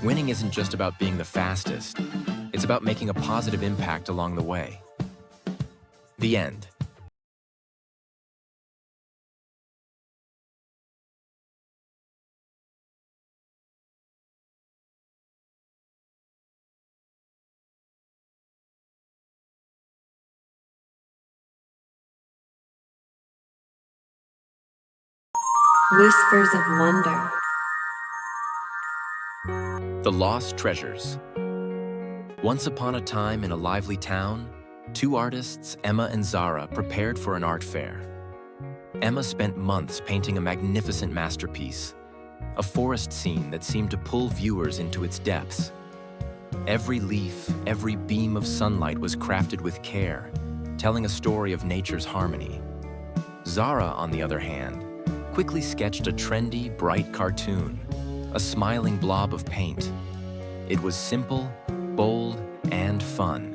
winning isn't just about being the fastest, it's about making a positive impact along the way. The end. Whispers of Wonder. The Lost Treasures. Once upon a time in a lively town, two artists, Emma and Zara, prepared for an art fair. Emma spent months painting a magnificent masterpiece, a forest scene that seemed to pull viewers into its depths. Every leaf, every beam of sunlight was crafted with care, telling a story of nature's harmony. Zara, on the other hand, quickly sketched a trendy, bright cartoon, a smiling blob of paint. It was simple, bold, and fun.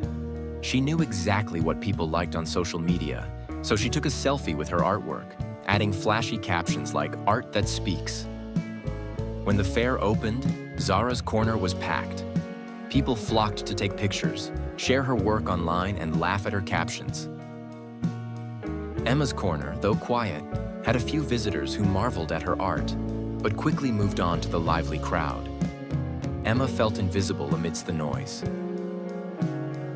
She knew exactly what people liked on social media, so she took a selfie with her artwork, adding flashy captions like "Art That Speaks." When the fair opened, Zara's corner was packed. People flocked to take pictures, share her work online, and laugh at her captions. Emma's corner, though quiet, had a few visitors who marveled at her art, but quickly moved on to the lively crowd. Emma felt invisible amidst the noise.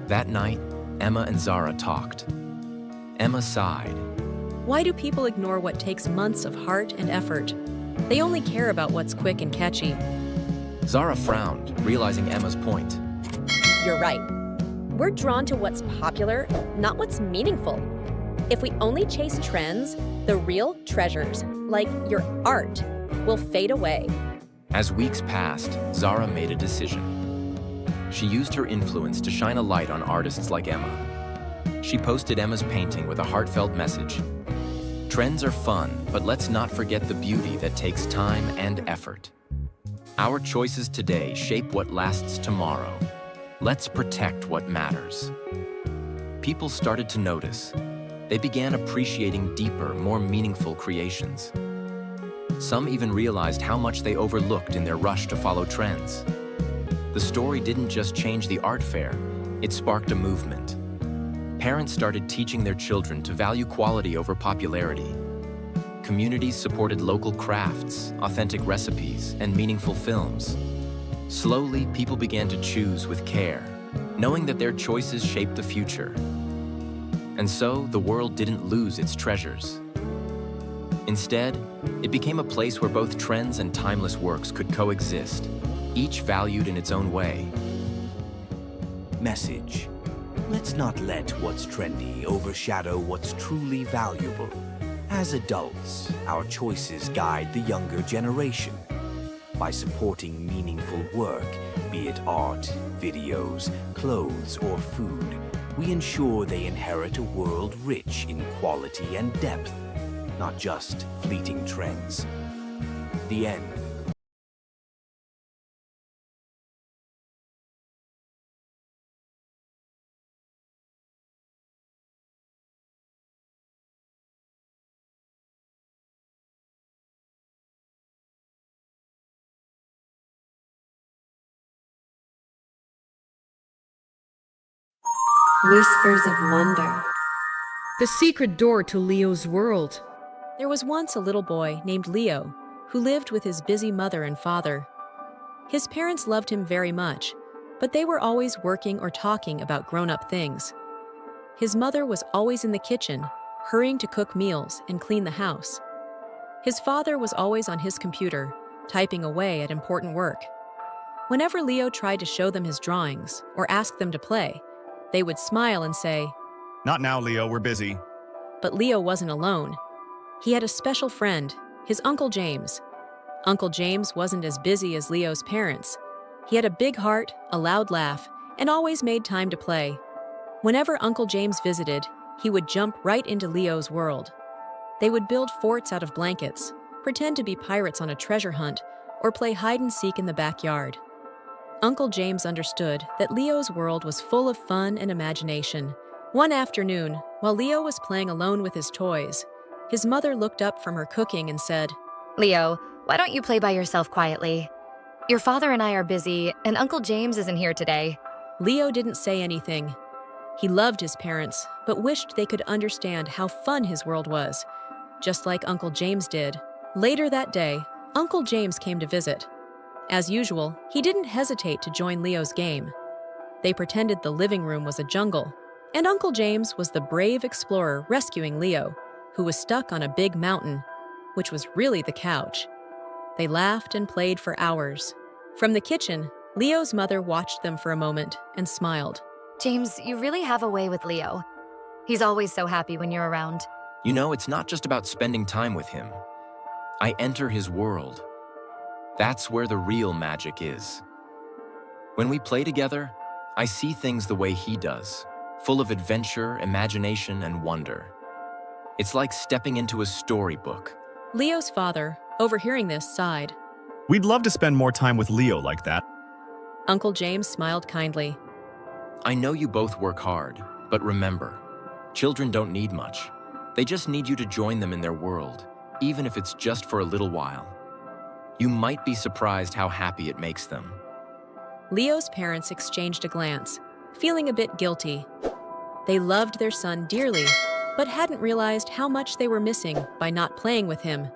That night, Emma and Zara talked. Emma sighed. Why do people ignore what takes months of heart and effort? They only care about what's quick and catchy. Zara frowned, realizing Emma's point. You're right. We're drawn to what's popular, not what's meaningful. If we only chase trends, the real treasures, like your art, will fade away. As weeks passed, Zara made a decision. She used her influence to shine a light on artists like Emma. She posted Emma's painting with a heartfelt message. Trends are fun, but let's not forget the beauty that takes time and effort. Our choices today shape what lasts tomorrow. Let's protect what matters. People started to notice. They began appreciating deeper, more meaningful creations. Some even realized how much they overlooked in their rush to follow trends. The story didn't just change the art fair, it sparked a movement. Parents started teaching their children to value quality over popularity. Communities supported local crafts, authentic recipes, and meaningful films. Slowly, people began to choose with care, knowing that their choices shaped the future. And so, the world didn't lose its treasures. Instead, it became a place where both trends and timeless works could coexist, each valued in its own way. Message: let's not let what's trendy overshadow what's truly valuable. As adults, our choices guide the younger generation. By supporting meaningful work, be it art, videos, clothes, or food, we ensure they inherit a world rich in quality and depth, not just fleeting trends. The end. Whispers of Wonder. The secret door to Leo's world. There was once a little boy named Leo who lived with his busy mother and father. His parents loved him very much, but they were always working or talking about grown-up things. His mother was always in the kitchen, hurrying to cook meals and clean the house. His father was always on his computer, typing away at important work. Whenever Leo tried to show them his drawings or ask them to play, they would smile and say, "Not now, Leo, we're busy." But Leo wasn't alone. He had a special friend, his Uncle James. Uncle James wasn't as busy as Leo's parents. He had a big heart, a loud laugh, and always made time to play. Whenever Uncle James visited, he would jump right into Leo's world. They would build forts out of blankets, pretend to be pirates on a treasure hunt, or play hide and seek in the backyard. Uncle James understood that Leo's world was full of fun and imagination. One afternoon, while Leo was playing alone with his toys, his mother looked up from her cooking and said, Leo, why don't you play by yourself quietly? Your father and I are busy, and Uncle James isn't here today. Leo didn't say anything. He loved his parents, but wished they could understand how fun his world was, just like Uncle James did. Later that day, Uncle James came to visit. As usual, he didn't hesitate to join Leo's game. They pretended the living room was a jungle, and Uncle James was the brave explorer rescuing Leo, who was stuck on a big mountain, which was really the couch. They laughed and played for hours. From the kitchen, Leo's mother watched them for a moment and smiled. James, you really have a way with Leo. He's always so happy when you're around. You know, it's not just about spending time with him. I enter his world. That's where the real magic is. When we play together, I see things the way he does, full of adventure, imagination, and wonder. It's like stepping into a storybook. Leo's father, overhearing this, sighed. We'd love to spend more time with Leo like that. Uncle James smiled kindly. I know you both work hard, but remember, children don't need much. They just need you to join them in their world, even if it's just for a little while. You might be surprised how happy it makes them. Leo's parents exchanged a glance, feeling a bit guilty. They loved their son dearly, but hadn't realized how much they were missing by not playing with him.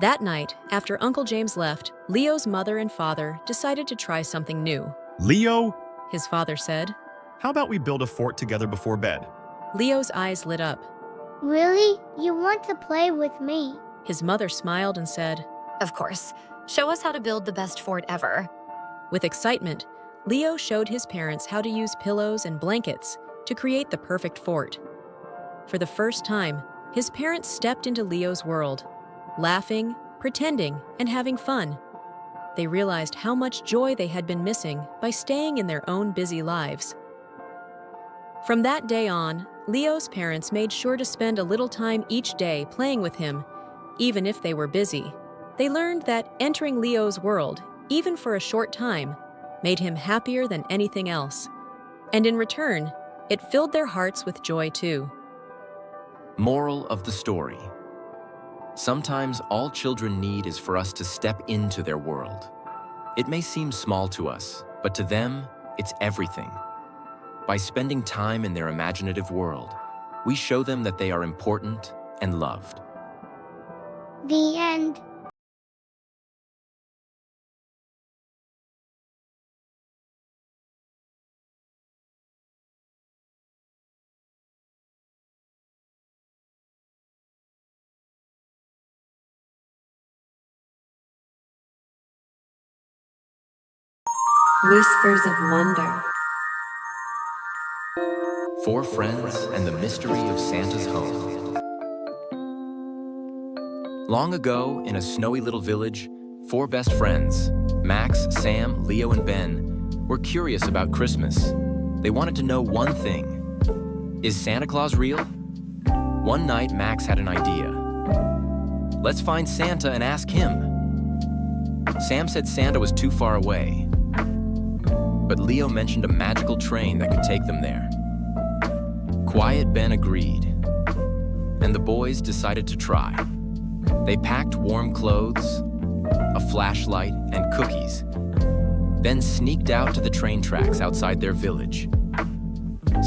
That night, after Uncle James left, Leo's mother and father decided to try something new. Leo? His father said. How about we build a fort together before bed? Leo's eyes lit up. Really? You want to play with me? His mother smiled and said, Of course. Show us how to build the best fort ever. With excitement, Leo showed his parents how to use pillows and blankets to create the perfect fort. For the first time, his parents stepped into Leo's world, laughing, pretending, and having fun. They realized how much joy they had been missing by staying in their own busy lives. From that day on, Leo's parents made sure to spend a little time each day playing with him, even if they were busy. They learned that entering Leo's world, even for a short time, made him happier than anything else. And in return, it filled their hearts with joy too. Moral of the story. Sometimes all children need is for us to step into their world. It may seem small to us, but to them, it's everything. By spending time in their imaginative world, we show them that they are important and loved. The end. Whispers of Wonder. 4 friends and the mystery of Santa's home. Long ago, in a snowy little village, 4 best friends, Max, Sam, Leo, and Ben, were curious about Christmas. They wanted to know one thing. Is Santa Claus real? One night, Max had an idea. Let's find Santa and ask him. Sam said Santa was too far away, but Leo mentioned a magical train that could take them there. Quiet Ben agreed, and the boys decided to try. They packed warm clothes, a flashlight, and cookies, then sneaked out to the train tracks outside their village.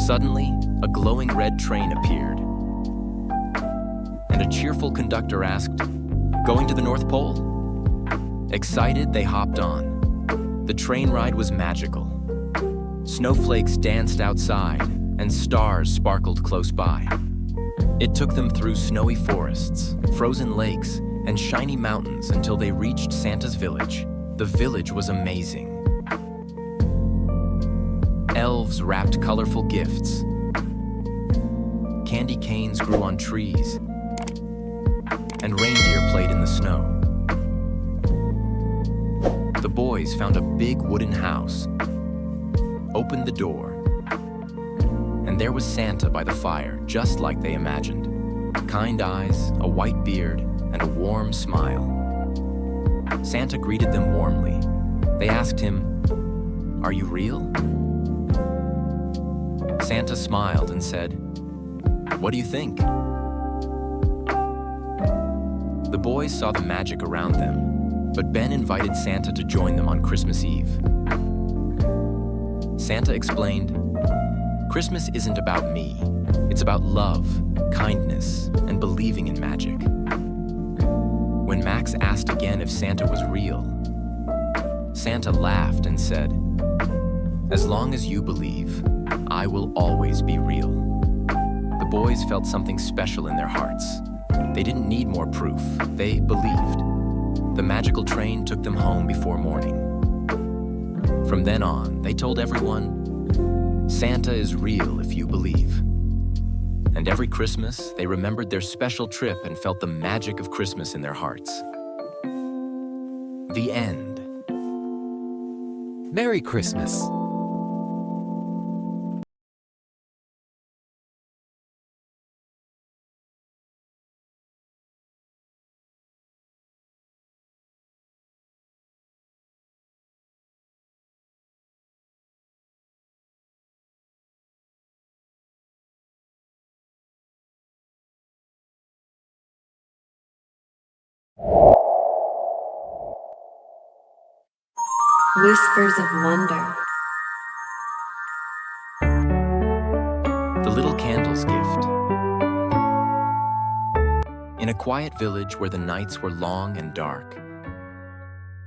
Suddenly, a glowing red train appeared, and a cheerful conductor asked, "Going to the North Pole?" Excited, they hopped on. The train ride was magical. Snowflakes danced outside, and stars sparkled close by. It took them through snowy forests, frozen lakes, and shiny mountains until they reached Santa's village. The village was amazing. Elves wrapped colorful gifts. Candy canes grew on trees, and reindeer played in the snow. The boys found a big wooden house, opened the door, and there was Santa by the fire, just like they imagined. Kind eyes, a white beard, and a warm smile. Santa greeted them warmly. They asked him, "Are you real?" Santa smiled and said, "What do you think?" The boys saw the magic around them, but Ben invited Santa to join them on Christmas Eve. Santa explained, "Christmas isn't about me. It's about love, kindness, and believing in magic." When Max asked again if Santa was real, Santa laughed and said, "As long as you believe, I will always be real." The boys felt something special in their hearts. They didn't need more proof. They believed. The magical train took them home before morning. From then on, they told everyone, "Santa is real if you believe." And every Christmas, they remembered their special trip and felt the magic of Christmas in their hearts. The end. Merry Christmas. Whispers of Wonder. The Little Candle's Gift. In a quiet village where the nights were long and dark,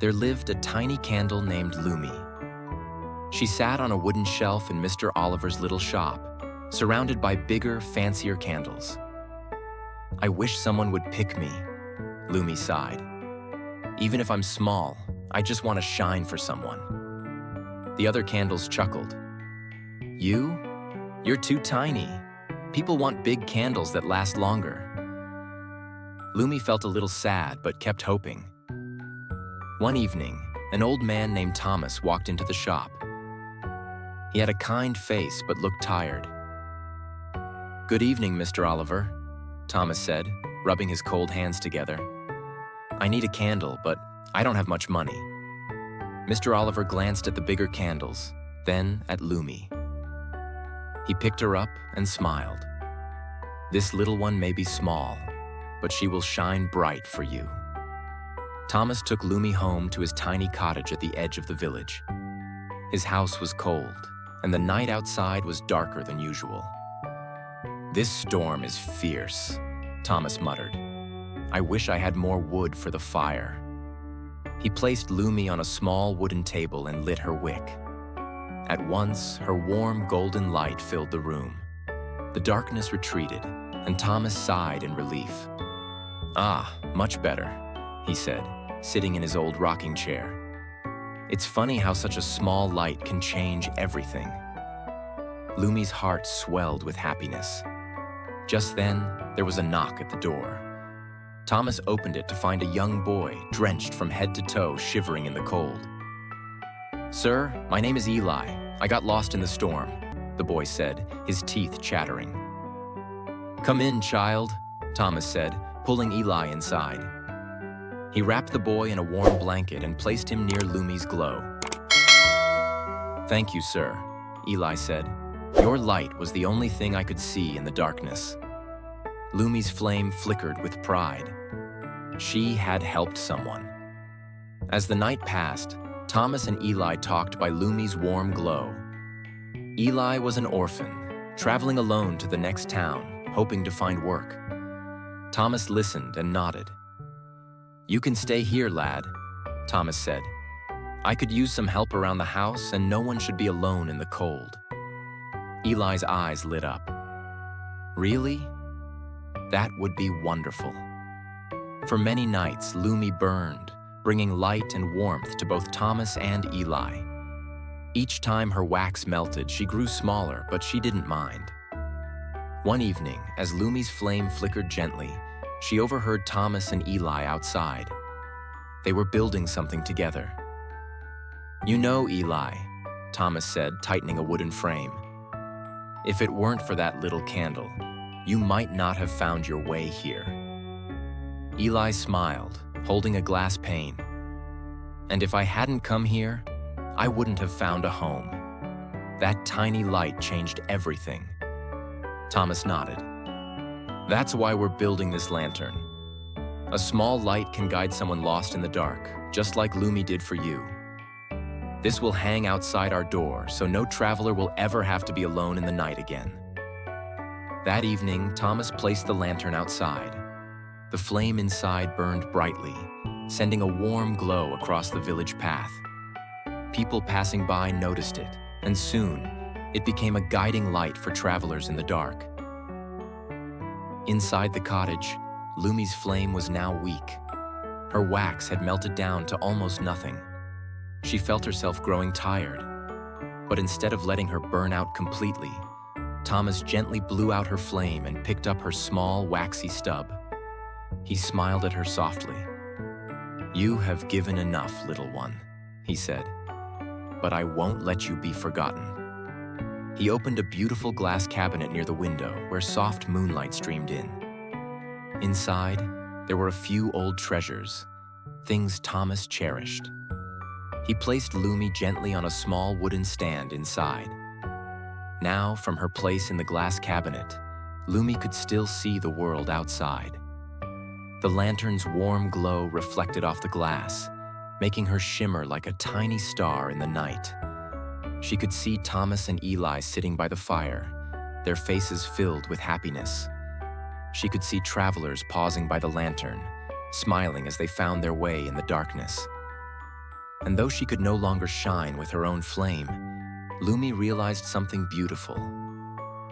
there lived a tiny candle named Lumi. She sat on a wooden shelf in Mr. Oliver's little shop, surrounded by bigger, fancier candles. I wish someone would pick me, Lumi sighed. Even if I'm small, I just want to shine for someone. The other candles chuckled. You? You're too tiny. People want big candles that last longer. Lumi felt a little sad but kept hoping. One evening, an old man named Thomas walked into the shop. He had a kind face but looked tired. "Good evening, Mr. Oliver," Thomas said, rubbing his cold hands together. "I need a candle, but I don't have much money." Mr. Oliver glanced at the bigger candles, then at Lumi. He picked her up and smiled. "This little one may be small, but she will shine bright for you." Thomas took Lumi home to his tiny cottage at the edge of the village. His house was cold, and the night outside was darker than usual. "This storm is fierce," Thomas muttered. "I wish I had more wood for the fire." He placed Lumi on a small wooden table and lit her wick. At once, her warm golden light filled the room. The darkness retreated, and Thomas sighed in relief. "Ah, much better," he said, sitting in his old rocking chair. "It's funny how such a small light can change everything." Lumi's heart swelled with happiness. Just then, there was a knock at the door. Thomas opened it to find a young boy, drenched from head to toe, shivering in the cold. "Sir, my name is Eli. I got lost in the storm," the boy said, his teeth chattering. "Come in, child," Thomas said, pulling Eli inside. He wrapped the boy in a warm blanket and placed him near Lumi's glow. "Thank you, sir," Eli said. "Your light was the only thing I could see in the darkness." Lumi's flame flickered with pride. She had helped someone. As the night passed, Thomas and Eli talked by Lumi's warm glow. Eli was an orphan, traveling alone to the next town, hoping to find work. Thomas listened and nodded. "You can stay here, lad," Thomas said. "I could use some help around the house, and no one should be alone in the cold." Eli's eyes lit up. "Really? That would be wonderful." For many nights, Lumi burned, bringing light and warmth to both Thomas and Eli. Each time her wax melted, she grew smaller, but she didn't mind. One evening, as Lumi's flame flickered gently, she overheard Thomas and Eli outside. They were building something together. "You know, Eli," Thomas said, tightening a wooden frame, "if it weren't for that little candle, you might not have found your way here." Eli smiled, holding a glass pane. "And if I hadn't come here, I wouldn't have found a home. That tiny light changed everything." Thomas nodded. "That's why we're building this lantern. A small light can guide someone lost in the dark, just like Lumi did for you. This will hang outside our door, so no traveler will ever have to be alone in the night again." That evening, Thomas placed the lantern outside. The flame inside burned brightly, sending a warm glow across the village path. People passing by noticed it, and soon, it became a guiding light for travelers in the dark. Inside the cottage, Lumi's flame was now weak. Her wax had melted down to almost nothing. She felt herself growing tired. But instead of letting her burn out completely, Thomas gently blew out her flame and picked up her small, waxy stub. He smiled at her softly. "You have given enough, little one," he said. "But I won't let you be forgotten." He opened a beautiful glass cabinet near the window where soft moonlight streamed in. Inside, there were a few old treasures, things Thomas cherished. He placed Lumi gently on a small wooden stand inside. Now, from her place in the glass cabinet, Lumi could still see the world outside. The lantern's warm glow reflected off the glass, making her shimmer like a tiny star in the night. She could see Thomas and Eli sitting by the fire, their faces filled with happiness. She could see travelers pausing by the lantern, smiling as they found their way in the darkness. And though she could no longer shine with her own flame, Lumi realized something beautiful.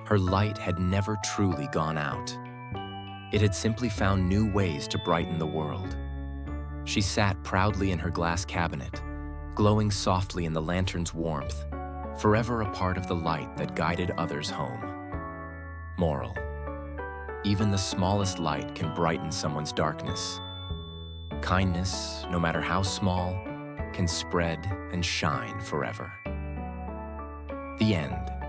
Her light had never truly gone out. It had simply found new ways to brighten the world. She sat proudly in her glass cabinet, glowing softly in the lantern's warmth, forever a part of the light that guided others home. Moral: even the smallest light can brighten someone's darkness. Kindness, no matter how small, can spread and shine forever. The end.